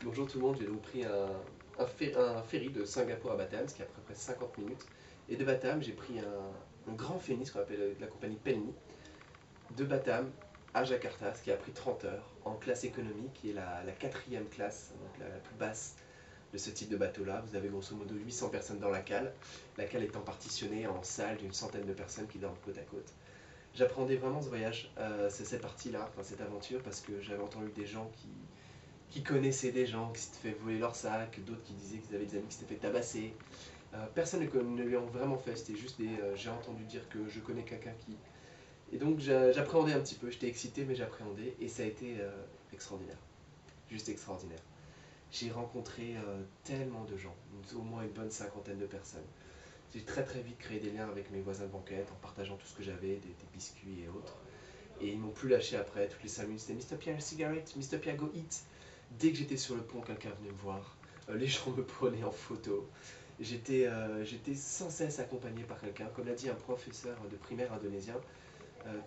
Bonjour tout le monde, j'ai donc pris un ferry de Singapour à Batam, ce qui est à peu près 50 minutes. Et de Batam, j'ai pris un grand Phoenix, qu'on appelle la compagnie Penny, de Batam à Jakarta, ce qui a pris 30 heures, en classe économique, qui est la quatrième classe, donc la plus basse de ce type de bateau-là. Vous avez grosso modo 800 personnes dans la cale étant partitionnée en salles d'une centaine de personnes qui dorment côte à côte. J'appréhendais vraiment ce voyage, cette partie-là, enfin, cette aventure, parce que j'avais entendu des gens qui connaissaient des gens qui s'étaient fait voler leur sac, d'autres qui disaient qu'ils avaient des amis qui s'étaient fait tabasser. Personne ne lui a vraiment fait, c'était juste des. J'ai entendu dire que je connais quelqu'un qui. Et donc j'appréhendais un petit peu, j'étais excité mais j'appréhendais et ça a été extraordinaire, juste extraordinaire. J'ai rencontré tellement de gens, au moins une bonne cinquantaine de personnes. J'ai très très vite créé des liens avec mes voisins de banquette en partageant tout ce que j'avais, des biscuits et autres. Et ils m'ont plus lâché après, toutes les 5 minutes, c'était Mr. Pierre, cigarette, Mr. Pierre, go eat. Dès que j'étais sur le pont, quelqu'un venait me voir. Les gens me prenaient en photo. J'étais sans cesse accompagné par quelqu'un. Comme l'a dit un professeur de primaire indonésien,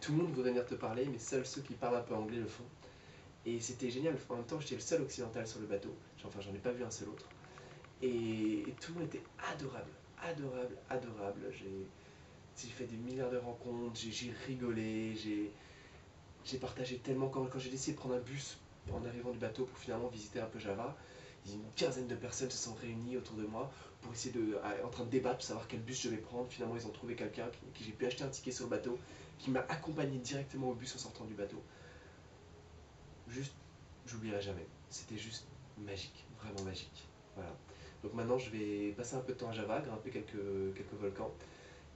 tout le monde voudrait venir te parler, mais seuls ceux qui parlent un peu anglais le font. Et c'était génial. En même temps, j'étais le seul occidental sur le bateau. Enfin, j'en ai pas vu un seul autre. Et tout le monde était adorable, adorable, adorable. J'ai fait des milliards de rencontres, j'ai rigolé, j'ai partagé tellement. Quand j'ai décidé de prendre un bus en arrivant du bateau pour finalement visiter un peu Java, une quinzaine de personnes se sont réunies autour de moi pour essayer en train de débattre pour savoir quel bus je vais prendre. Finalement, ils ont trouvé quelqu'un qui j'ai pu acheter un ticket sur le bateau, qui m'a accompagné directement au bus en sortant du bateau. Juste, j'oublierai jamais. C'était juste magique, vraiment magique. Voilà. Donc maintenant, je vais passer un peu de temps à Java, grimper quelques volcans.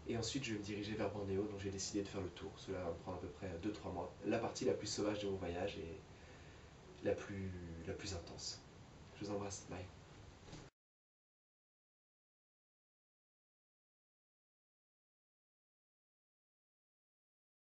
Et ensuite, je vais me diriger vers Bornéo, donc j'ai décidé de faire le tour. Cela va me prendre à peu près 2 3 mois. La partie la plus sauvage de mon voyage et la plus intense. Je vous embrasse, bye.